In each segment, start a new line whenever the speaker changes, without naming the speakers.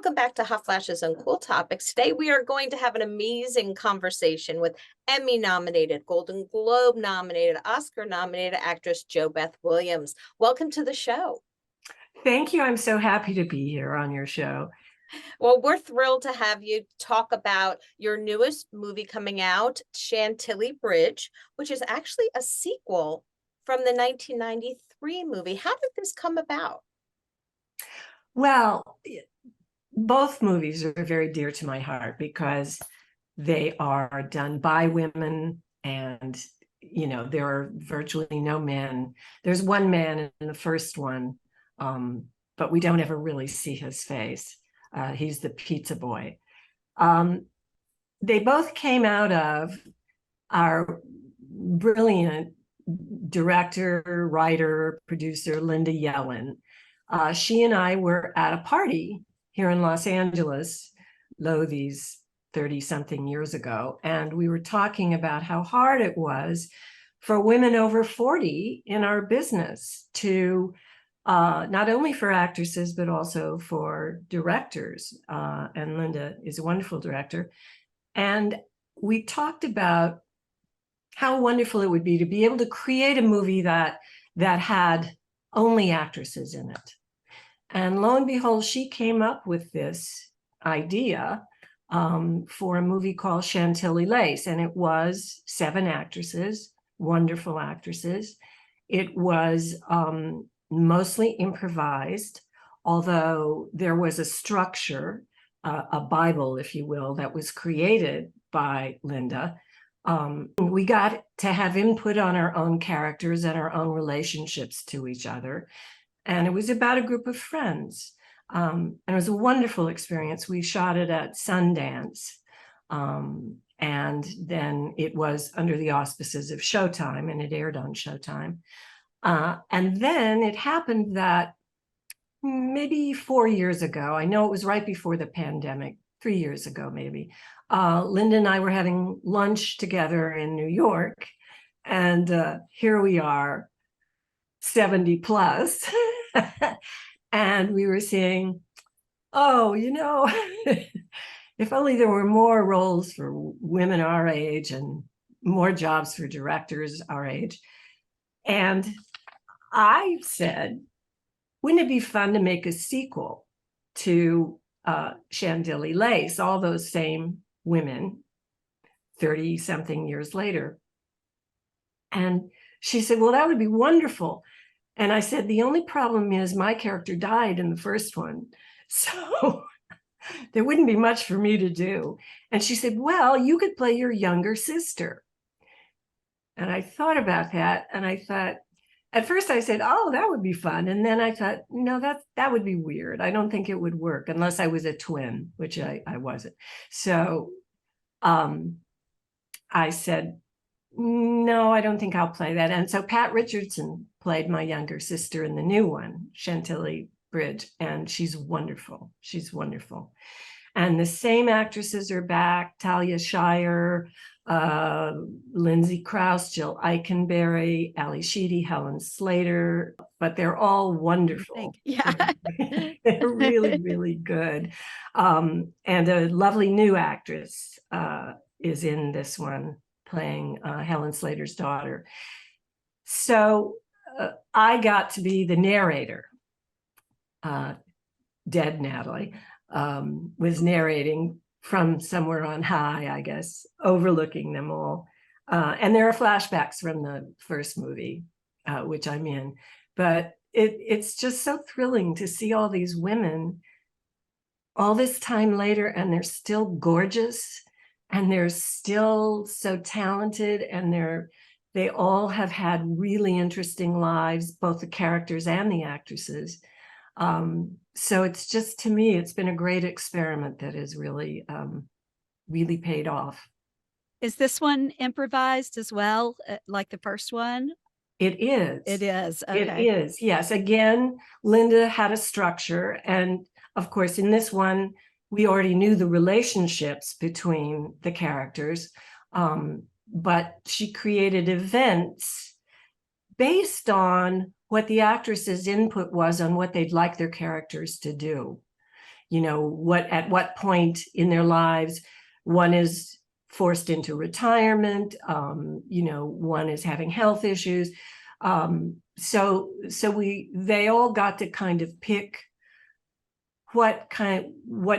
Welcome back to Hot Flashes and Cool Topics. Today we are going to have an amazing conversation with Emmy-nominated, Golden Globe-nominated, Oscar-nominated actress JoBeth Williams. Welcome to the show.
Thank you. I'm so happy to be here on your show.
Well, we're thrilled to have you talk about your newest movie coming out, Chantilly Bridge, which is actually a sequel from the 1993 movie. How did this come about?
Well, both movies are very dear to my heart because they are done by women, and there are virtually no men. There's one man in the first one, but we don't ever really see his face. He's the pizza boy. They both came out of our brilliant director, writer, producer, Linda Yellen. She and I were at a party here in Los Angeles, these 30-something years ago, and we were talking about how hard it was for women over 40 in our business to, not only for actresses, but also for directors. And Linda is a wonderful director. And we talked about how wonderful it would be to be able to create a movie that had only actresses in it. And lo and behold, she came up with this idea for a movie called Chantilly Lace. And it was 7 actresses, wonderful actresses. It was mostly improvised, although there was a structure, a Bible, if you will, that was created by Linda. We got to have input on our own characters and our own relationships to each other. And it was about a group of friends. And it was a wonderful experience. We shot it at Sundance. And then it was under the auspices of Showtime, and it aired on Showtime. And then it happened that maybe 4 years ago, I know it was right before the pandemic, 3 years ago maybe, Linda and I were having lunch together in New York, and here we are, 70 plus, and we were saying, oh, if only there were more roles for women our age and more jobs for directors our age. And I said, wouldn't it be fun to make a sequel to Chantilly Lace, all those same women 30-something years later? And she said, well, that would be wonderful. And I said, the only problem is my character died in the first one, so there wouldn't be much for me to do. And she said, well, you could play your younger sister. And I thought about that, and I thought, at first I said, oh, that would be fun. And then I thought, no, that would be weird. I don't think it would work unless I was a twin, which I wasn't. So I said, no, I don't think I'll play that. And so Pat Richardson played my younger sister in the new one, Chantilly Bridge, and she's wonderful. She's wonderful. And the same actresses are back: Talia Shire, Lindsay Krause, Jill Eikenberry, Ali Sheedy, Helen Slater, but they're all wonderful.
Yeah.
They're really, really good. And a lovely new actress is in this one, playing Helen Slater's daughter. So I got to be the narrator. Dead Natalie was narrating from somewhere on high, I guess, overlooking them all. And there are flashbacks from the first movie, which I'm in. But it's just so thrilling to see all these women all this time later, and they're still gorgeous, and they're still so talented, and they all have had really interesting lives, both the characters and the actresses. So it's just, to me, it's been a great experiment that has really, really paid off.
Is this one improvised as well, like the first one?
It is.
It is. Okay.
It is. Yes. Again, Linda had a structure. And of course, in this one, we already knew the relationships between the characters. But she created events based on what the actresses' input was on what they'd like their characters to do. at what point in their lives one is forced into retirement, one is having health issues. So they all got to kind of pick what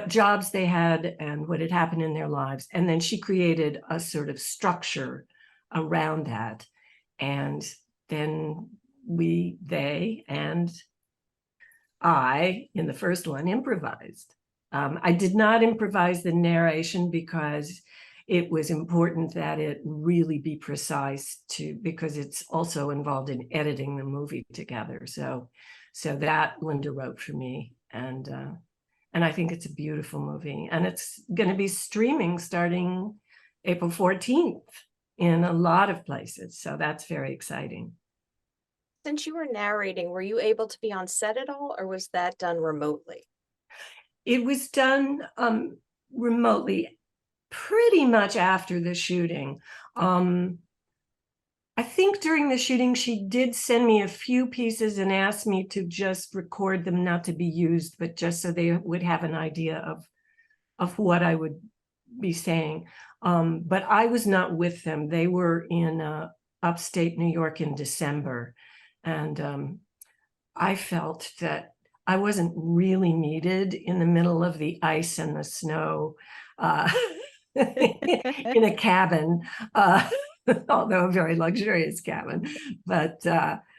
jobs they had and what had happened in their lives. And then she created a sort of structure around that. And then they and I, in the first one, improvised. I did not improvise the narration because it was important that it really be precise because it's also involved in editing the movie together. So that Linda wrote for me, and I think it's a beautiful movie, and it's going to be streaming starting April 14th in a lot of places. So that's very exciting.
Since you were narrating, were you able to be on set at all, or was that done remotely?
It was done remotely pretty much after the shooting. I think during the shooting, she did send me a few pieces and asked me to just record them, not to be used, but just so they would have an idea of what I would be saying. But I was not with them. They were in upstate New York in December. And I felt that I wasn't really needed in the middle of the ice and the snow in a cabin. Although a very luxurious cabin. But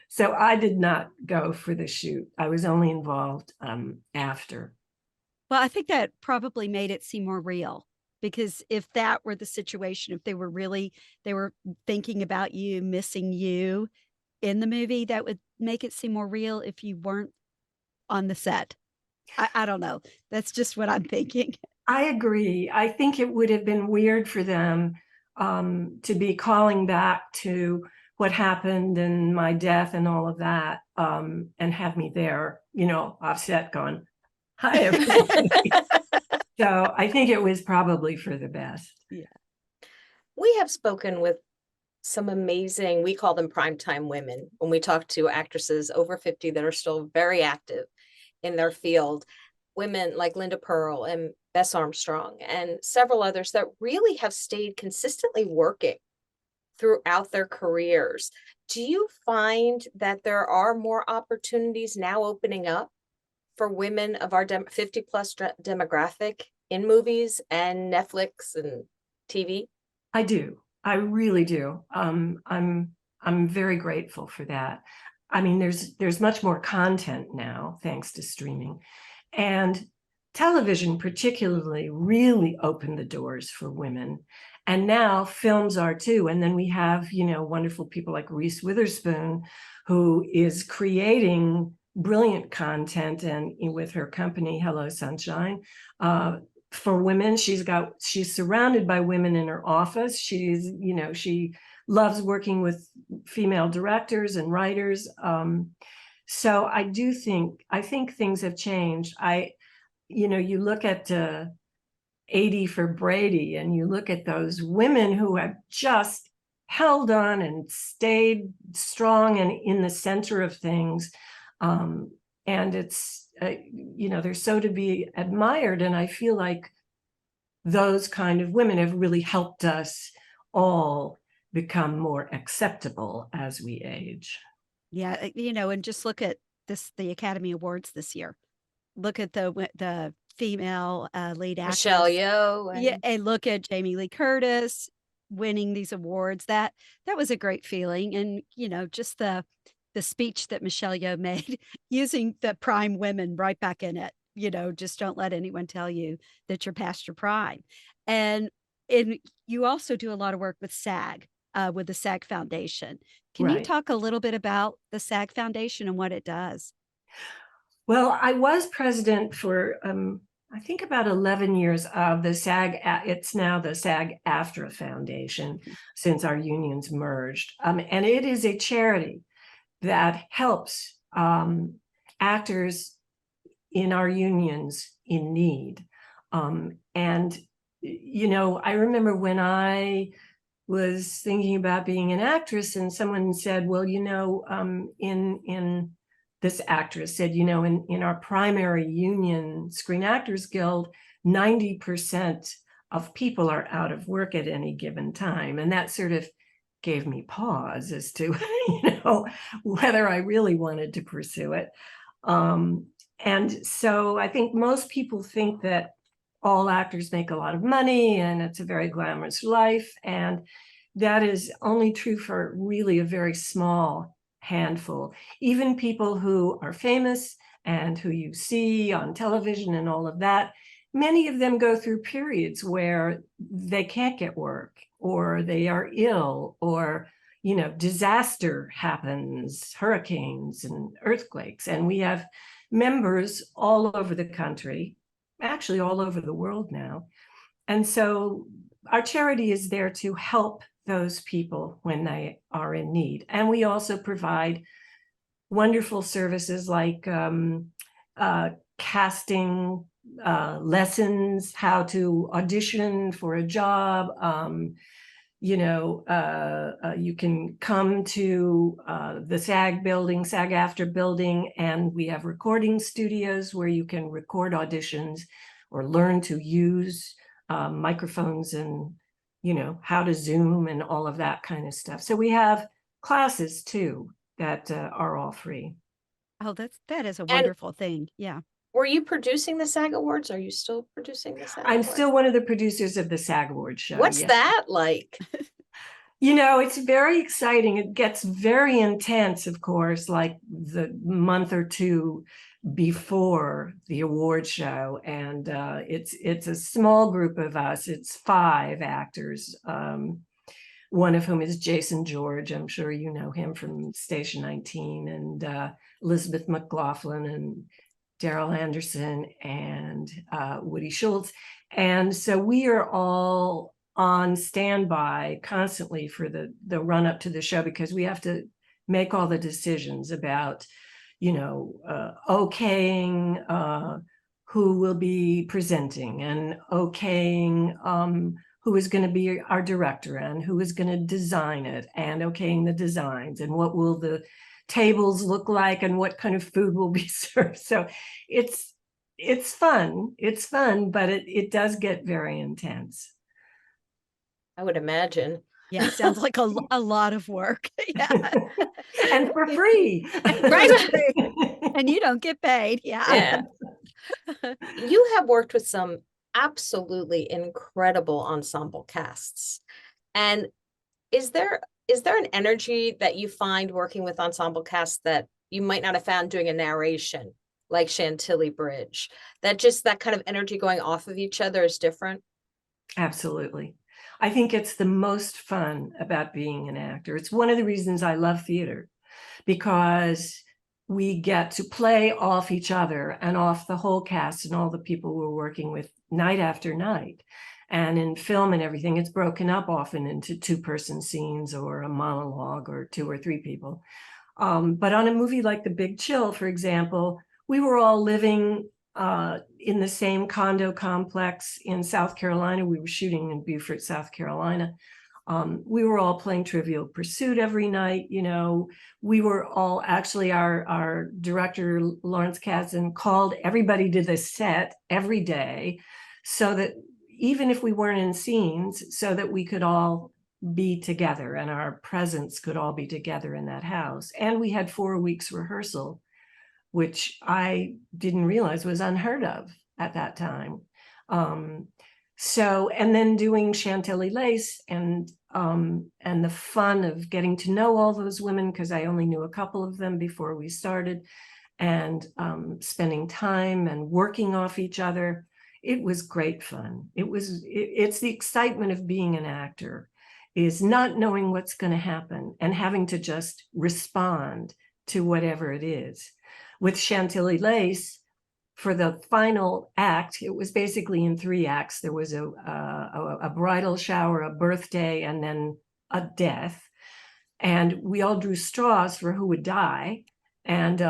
so I did not go for the shoot. I was only involved after.
Well, I think that probably made it seem more real, because if that were the situation, if they were thinking about you, missing you in the movie, that would make it seem more real if you weren't on the set. I don't know. That's just what I'm thinking.
I agree. I think it would have been weird for them to be calling back to what happened and my death and all of that, and have me there, offset going, hi, everybody. So I think it was probably for the best.
Yeah.
We have spoken with some amazing, we call them primetime women, when we talk to actresses over 50 that are still very active in their field. Women like Linda Pearl and Bess Armstrong and several others that really have stayed consistently working throughout their careers. Do you find that there are more opportunities now opening up for women of our 50 plus demographic in movies and Netflix and TV?
I do. I really do. I'm very grateful for that. I mean, there's much more content now, thanks to streaming. And television particularly really opened the doors for women. And now films are too. And then we have, wonderful people like Reese Witherspoon, who is creating brilliant content, and with her company, Hello Sunshine, for women. She's surrounded by women in her office. She loves working with female directors and writers. So I think things have changed. You look at 80 for Brady, and you look at those women who have just held on and stayed strong and in the center of things. And it's, they're so to be admired. And I feel like those kind of women have really helped us all become more acceptable as we age.
Yeah, and just look at the Academy Awards this year. Look at the female lead actress,
Michelle Yeoh.
Yeah, and look at Jamie Lee Curtis winning these awards. That was a great feeling. And just the speech that Michelle Yeoh made, using the prime women right back in it. Just don't let anyone tell you that you're past your prime. And you also do a lot of work with SAG, with the SAG Foundation. Can you talk a little bit about the SAG Foundation and what it does?
Well, I was president for, I think about 11 years of the SAG. It's now the SAG-AFTRA Foundation, since our unions merged. And it is a charity that helps actors in our unions in need. And, I remember when I was thinking about being an actress, and someone said, well, in this actress said, in our primary union, Screen Actors Guild, 90% of people are out of work at any given time. And that sort of gave me pause as to, whether I really wanted to pursue it. And so I think most people think that all actors make a lot of money and it's a very glamorous life. And that is only true for really a very small handful. Even people who are famous and who you see on television and all of that, many of them go through periods where they can't get work, or they are ill, or disaster happens, hurricanes and earthquakes. And we have members all over the country, actually all over the world now. And so our charity is there to help those people when they are in need. And we also provide wonderful services like casting lessons, how to audition for a job. You can come to the SAG-AFTRA building, and we have recording studios where you can record auditions or learn to use microphones and, how to Zoom and all of that kind of stuff. So we have classes too that are all free.
Oh, that is a wonderful thing. Yeah.
Were you producing the SAG Awards? Are you still producing the SAG Awards?
I'm still one of the producers of the SAG Awards show.
What's that like?
It's very exciting. It gets very intense, of course, like the month or two before the award show. And it's a small group of us. It's 5 actors, one of whom is Jason George. I'm sure you know him from Station 19, and Elizabeth McLaughlin and Daryl Anderson and Woody Schultz. And so we are all on standby constantly for the run up to the show, because we have to make all the decisions about, okaying who will be presenting, and okaying who is going to be our director and who is going to design it, and okaying the designs, and what will the tables look like, and what kind of food will be served. So it's fun. It's fun, but it does get very intense.
I would imagine.
Yeah, sounds like a lot of work. Yeah.
And for free.
Right.
And you don't get paid.
Yeah. You have worked with some absolutely incredible ensemble casts. And is there an energy that you find working with ensemble casts that you might not have found doing a narration like Chantilly Bridge, that kind of energy going off of each other is different?
Absolutely. I think it's the most fun about being an actor. It's one of the reasons I love theater, because we get to play off each other and off the whole cast and all the people we're working with night after night. And in film and everything, it's broken up often into 2-person scenes or a monologue or 2 or 3 people. But on a movie like The Big Chill, for example, we were all living in the same condo complex in South Carolina. We were shooting in Beaufort, South Carolina. We were all playing Trivial Pursuit every night. We were all, actually, our director, Lawrence Kasdan, called everybody to the set every day, so that even if we weren't in scenes, so that we could all be together and our presence could all be together in that house. And we had 4 weeks rehearsal, which I didn't realize was unheard of at that time. And then doing Chantilly Lace and the fun of getting to know all those women, because I only knew a couple of them before we started, and spending time and working off each other. It was great fun. It's the excitement of being an actor, is not knowing what's going to happen and having to just respond to whatever it is. With Chantilly Lace, for the final act, it was basically in 3 acts. There was a bridal shower, a birthday, and then a death. And we all drew straws for who would die. And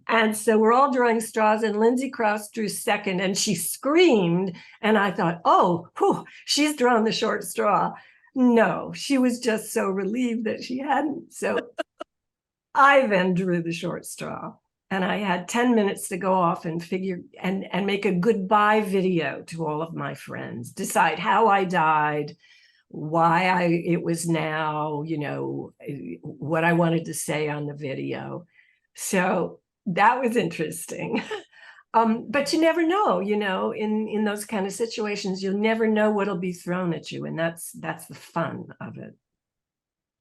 and so we're all drawing straws, and Lindsay Krause drew second, and she screamed. And I thought, oh, whew, she's drawn the short straw. No, she was just so relieved that she hadn't. So I then drew the short straw, and I had 10 minutes to go off and figure and make a goodbye video to all of my friends, decide how I died, why it was now, what I wanted to say on the video. So that was interesting. But you never know, in those kind of situations, you'll never know what'll be thrown at you. And that's the fun of it.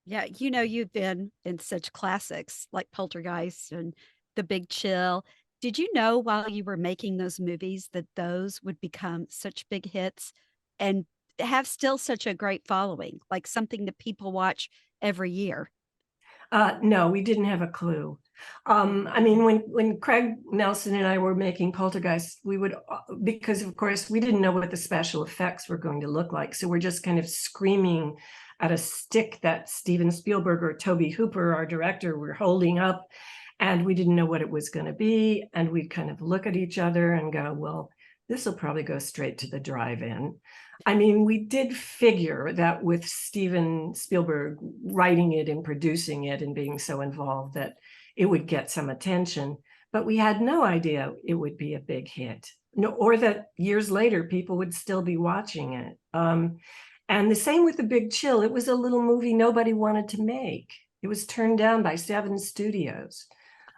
Yeah, you've been in such classics like Poltergeist and The Big Chill. Did you know while you were making those movies that those would become such big hits and have still such a great following, like something that people watch every year?
No, we didn't have a clue. I mean, when Craig Nelson and I were making Poltergeist, we would, because of course we didn't know what the special effects were going to look like. So we're just kind of screaming at a stick that Steven Spielberg or Tobe Hooper, our director, were holding up. And we didn't know what it was going to be. And we'd kind of look at each other and go, well, this will probably go straight to the drive-in. I mean, we did figure that with Steven Spielberg writing it and producing it and being so involved that it would get some attention, but we had no idea it would be a big hit, or that years later people would still be watching it. And the same with The Big Chill. It was a little movie nobody wanted to make. It was turned down by 7 studios.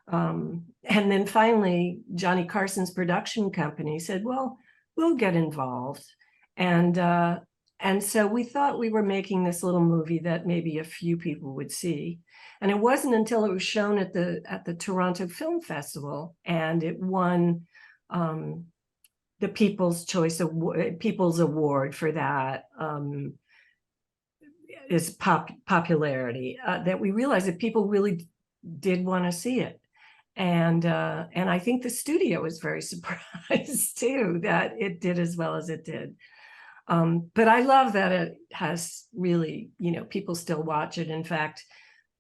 And then finally, Johnny Carson's production company said, well, we'll get involved. And so we thought we were making this little movie that maybe a few people would see. And it wasn't until it was shown at the Toronto Film Festival and it won the People's Award for that is popularity, that we realized that people really did want to see it. And I think the studio was very surprised too that it did as well as it did. But I love that it has really, people still watch it. In fact,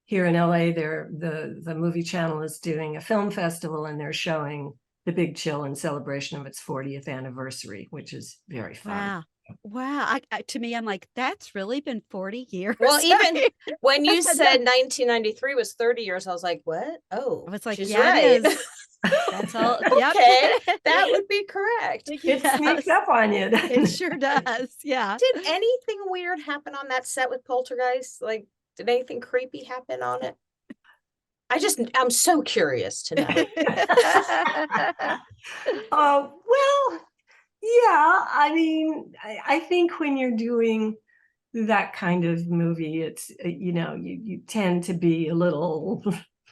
here in LA, the Movie Channel is doing a film festival and they're showing The Big Chill in celebration of its 40th anniversary, which is very fun.
Wow. To me, I'm like, that's really been 40 years.
Well, even when you said 1993 was 30 years, I was like, what? Oh,
I was like,
she's
yeah,
right.
it is. That's all. Yep.
Okay, that would be correct.
It sneaks up on you.
It sure does. Yeah.
Did anything weird happen on that set with Poltergeist? Like, did anything creepy happen on it? I'm so curious to know.
Well, yeah, I mean, I think when you're doing that kind of movie, it's, you tend to be a little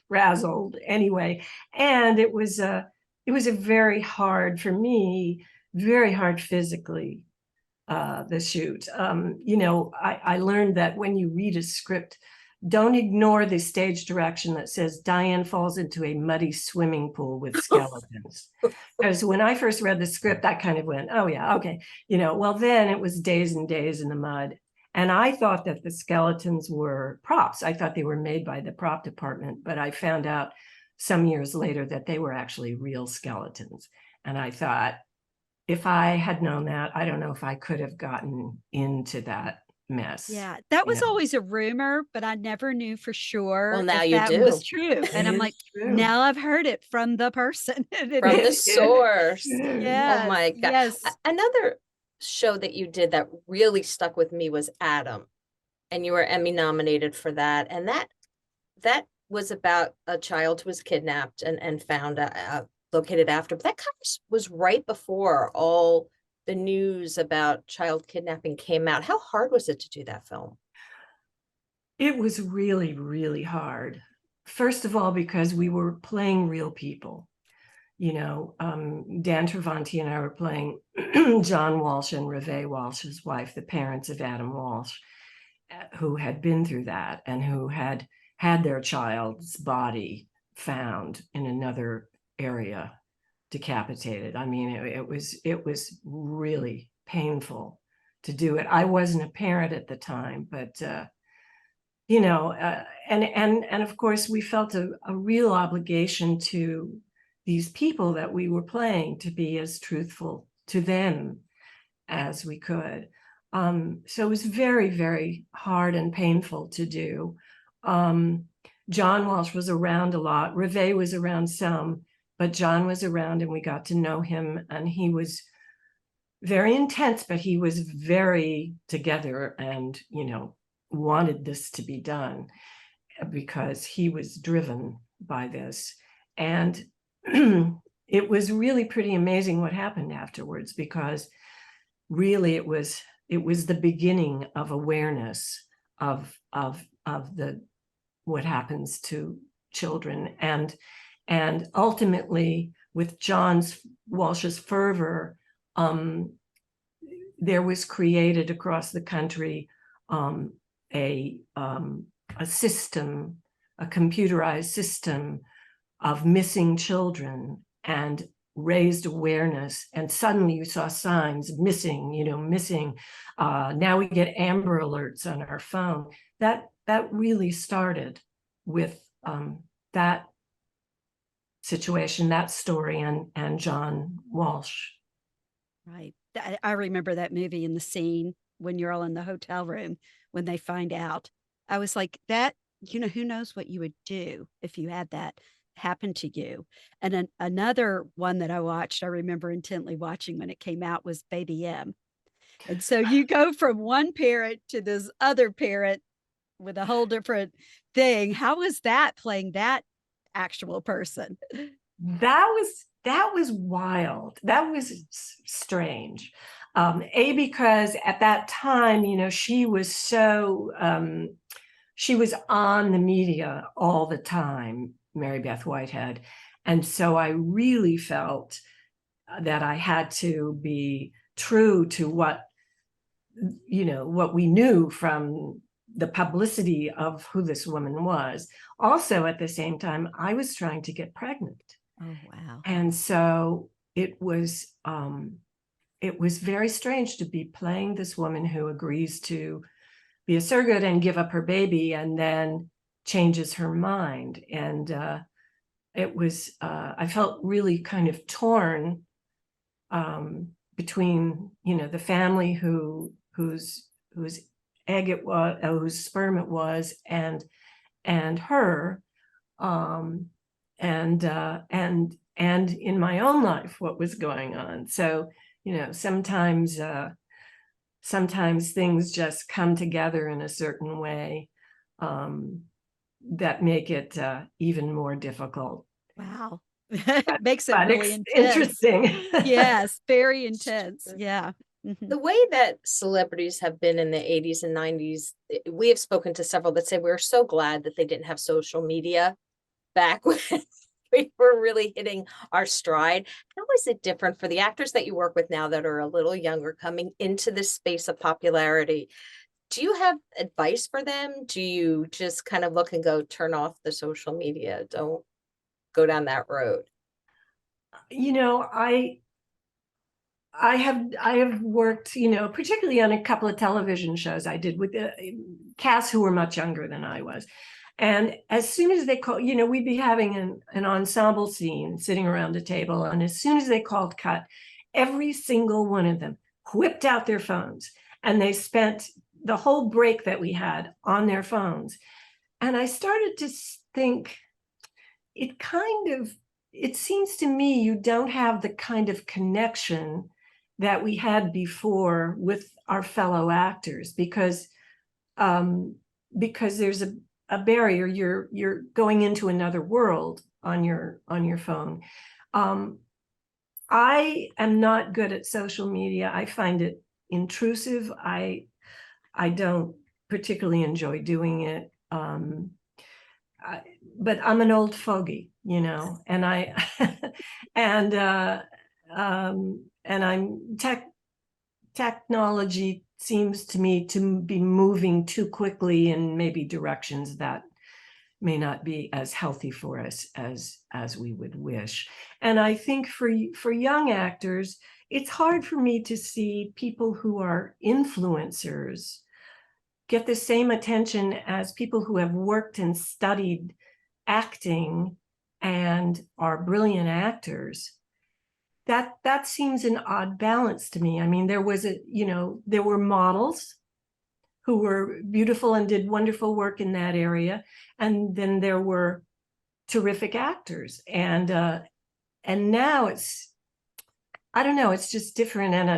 frazzled anyway. And it was a very hard, for me, very hard physically, the shoot. I learned that when you read a script, don't ignore the stage direction that says Diane falls into a muddy swimming pool with skeletons. Because when I first read the script, I kind of went, oh yeah, okay. Well, then it was days and days in the mud. And I thought that the skeletons were props. I thought they were made by the prop department, but I found out some years later that they were actually real skeletons. And I thought, if I had known that, I don't know if I could have gotten into that mess.
Yeah, that was always a rumor, but I never knew for sure
Well, now
if
you
that
do.
was true. And I'm like, now I've heard it from the person.
From the source.
Yes,
Oh my God.
yes.
Another show that you did that really stuck with me was Adam. And you were Emmy nominated for that. And that was about a child who was kidnapped and found located after. But that kind of was right before all the news about child kidnapping came out. How hard was it to do that film?
It was really, really hard. First of all, because we were playing real people. Dan Travanti and I were playing John Walsh and Reve Walsh, his wife, the parents of Adam Walsh, who had been through that and who had their child's body found in another area, decapitated. I mean, it was really painful to do it. I wasn't a parent at the time, but and of course we felt a real obligation to these people that we were playing to be as truthful to them as we could. So it was very, very hard and painful to do. John Walsh was around a lot. Reve was around some, but John was around, and we got to know him, and he was very intense, but he was very together and, wanted this to be done because he was driven by this. And it was really pretty amazing what happened afterwards, because really it was the beginning of awareness of the what happens to children, and ultimately with Walsh's fervor, there was created across the country a system, a computerized system of missing children, and raised awareness. And suddenly you saw signs missing. Now we get Amber Alerts on our phone. That really started with that situation, that story, and John Walsh.
Right. I remember that movie and the scene when you're all in the hotel room when they find out. I was like, that, who knows what you would do if you had that happen to you. And then another one that I watched, I remember intently watching when it came out, was Baby M. And so you go from one parent to this other parent with a whole different thing. How was that, playing that actual person?
That was wild. That was strange. Because at that time, she was so, she was on the media all the time, Mary Beth Whitehead. And so I really felt that I had to be true to what we knew from the publicity of who this woman was. Also, at the same time, I was trying to get pregnant.
Oh, wow.
And so it was very strange to be playing this woman who agrees to be a surrogate and give up her baby, and then changes her mind. And it was, I felt really kind of torn between, the family whose egg it was, whose sperm it was, and her, and in my own life, what was going on. So, sometimes things just come together in a certain way that make it even more difficult.
Wow. It makes it
But
really intense.
interesting.
Yes, very intense. Yeah. Mhm.
The way that celebrities have been in the 80s and 90s, we have spoken to several that say we're so glad that they didn't have social media back when we were really hitting our stride. How is it different for the actors that you work with now that are a little younger, coming into this space of popularity? Do you have advice for them? Do you just kind of look and go, turn off the social media, don't go down that road?
I have worked, particularly on a couple of television shows I did with casts who were much younger than I was. And as soon as they call, we'd be having an ensemble scene sitting around a table. And as soon as they called cut, every single one of them whipped out their phones, and they spent the whole break that we had on their phones. And I started to think, it seems to me you don't have the kind of connection that we had before with our fellow actors, because there's a barrier. You're going into another world on your phone. I am not good at social media. I find it intrusive. I don't particularly enjoy doing it. But I'm an old fogey, and I technology seems to me to be moving too quickly in maybe directions that may not be as healthy for us as we would wish. And I think for young actors, it's hard for me to see people who are influencers get the same attention as people who have worked and studied acting and are brilliant actors. That seems an odd balance to me. I mean, there were models who were beautiful and did wonderful work in that area. And then there were terrific actors. And now I don't know, it's just different, and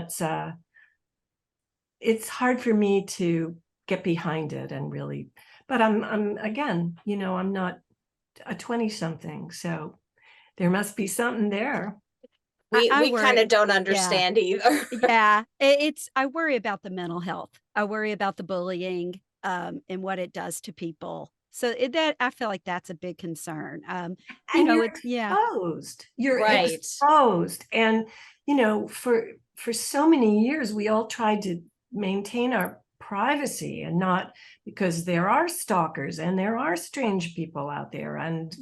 it's hard for me to get behind it and really, but I'm again, I'm not a 20-something, so there must be something there.
We
I
kind
worry.
of don't understand either.
Yeah, I worry about the mental health. I worry about the bullying and what it does to people. So that I feel like that's a big concern.
And you're
yeah,
exposed. You're
Right.
exposed. And, for so many years, we all tried to maintain our privacy, and not, because there are stalkers and there are strange people out there. And,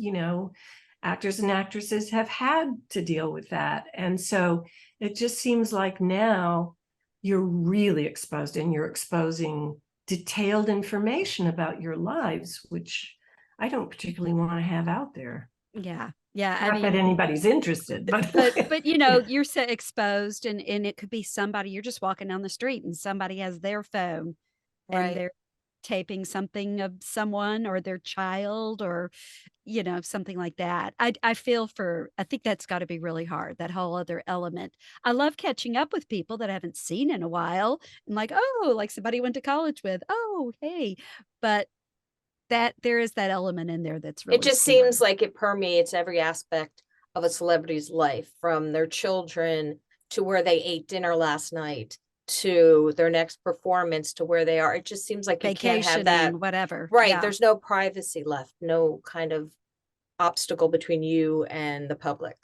actors and actresses have had to deal with that. And so it just seems like now you're really exposed, and you're exposing detailed information about your lives, which I don't particularly want to have out there.
yeah.
Not that anybody's interested,
but you're so exposed, and it could be somebody, you're just walking down the street and somebody has their phone
Right.
and they're taping something of someone or their child, or something like that. I think that's got to be really hard, that whole other element. I love catching up with people that I haven't seen in a while, and like, oh, like somebody I went to college with, oh, hey. But that there is that element in there that's really
It just
scary.
seems like it permeates every aspect of a celebrity's life, from their children to where they ate dinner last night to their next performance to where they are. It just seems like you can't have that.
Vacationing, whatever.
Right.
Yeah.
There's no privacy left, no kind of obstacle between you and the public.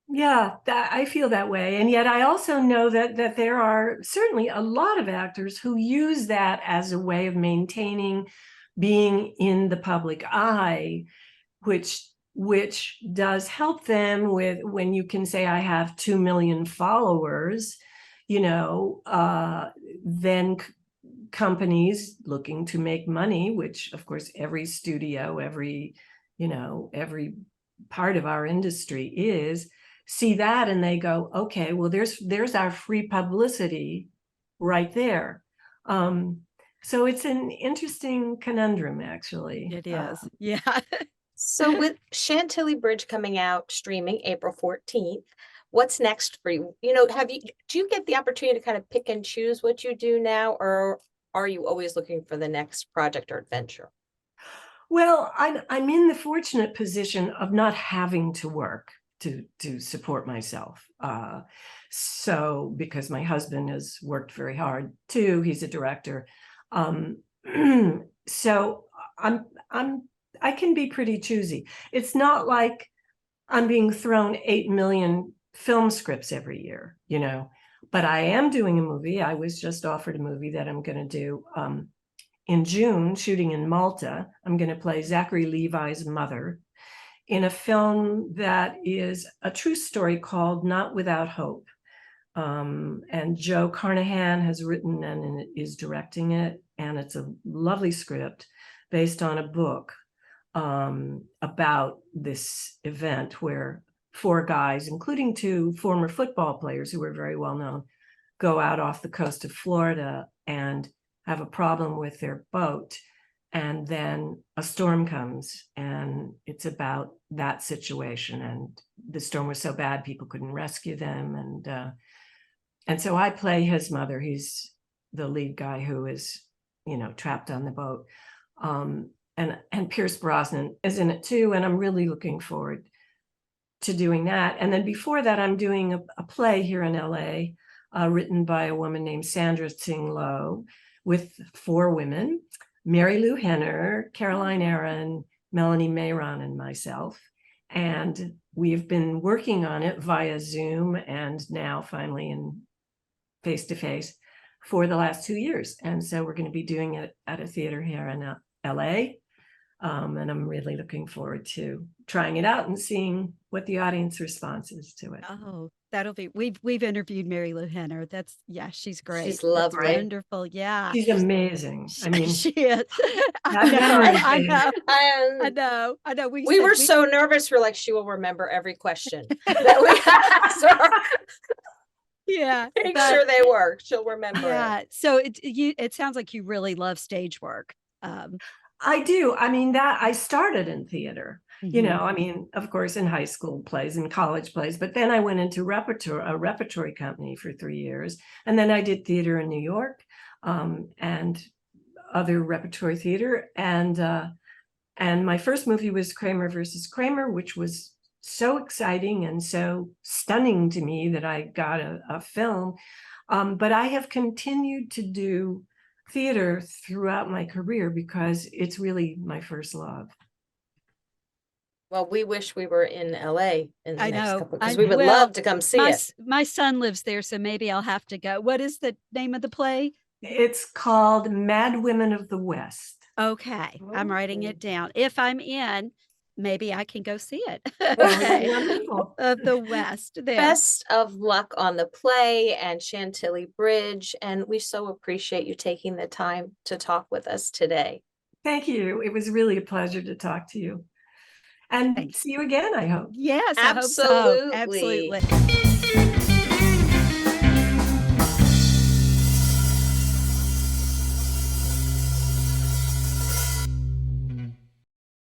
Yeah, I feel that way. And yet I also know that there are certainly a lot of actors who use that as a way of maintaining being in the public eye, which does help them with, when you can say, I have 2 million followers, then companies looking to make money, which of course every studio, every part of our industry see that, and they go, okay, well, there's our free publicity right there. So it's an interesting conundrum, actually.
It is. Yeah.
So with Chantilly Bridge coming out streaming April 14th, what's next for you? Do you get the opportunity to kind of pick and choose what you do now, or are you always looking for the next project or adventure?
Well, I'm in the fortunate position of not having to work to support myself. So because my husband has worked very hard too, he's a director. So I can be pretty choosy. It's not like I'm being thrown 8 million film scripts every year, but I am doing a movie. I was just offered a movie that I'm going to do in June, shooting in Malta. I'm going to play Zachary Levi's mother in a film that is a true story called Not Without Hope. And Joe Carnahan has written and is directing it. And it's a lovely script based on a book about this event where 4 guys, including 2 former football players who were very well known, go out off the coast of Florida and have a problem with their boat. And then a storm comes, and it's about that situation. And the storm was so bad, people couldn't rescue them. And so I play his mother. He's the lead guy who is, trapped on the boat. And Pierce Brosnan is in it too. And I'm really looking forward to doing that. And then before that, I'm doing a play here in LA, written by a woman named Sandra Tsing Loh, with 4 women, Mary Lou Henner, Caroline Aaron, Melanie Mayron, and myself. And we've been working on it via Zoom and now finally in face-to-face for the last 2 years. And so we're going to be doing it at a theater here in LA. And I'm really looking forward to trying it out and seeing what the audience response is to it.
Oh, that'll be, we've interviewed Mary Lou Henner. She's great.
She's lovely.
That's wonderful. Yeah.
She's amazing. I mean,
she is.
I
know.
We were so nervous. We're like, she will remember every question that we asked her.
Yeah.
Make
but-
sure they work. She'll remember it.
yeah. So it sounds like you really love stage work.
I do. I mean, that I started in theater, you
Mhm.
know, I mean, of course, in high school plays and college plays, but then I went into a repertory company for 3 years. And then I did theater in New York, and other repertory theater. And my first movie was Kramer versus Kramer, which was so exciting and so stunning to me that I got a film. But I have continued to do theater throughout my career because it's really my first love.
Well, we wish we were in LA in the
I
next
know.
couple, because we would
well,
love to come see it.
My son lives there, so maybe I'll have to go. What is the name of the play?
It's called Mad Women of the West.
Okay, I'm writing it down. If I'm in, maybe I can go see it.
Oh,
Okay.
wonderful.
Of the West there.
Best of luck on the play and Chantilly Bridge. And we so appreciate you taking the time to talk with us today.
Thank you. It was really a pleasure to talk to you. And
Thanks.
see you again, I hope.
Yes, I hope so.
Absolutely.
Absolutely.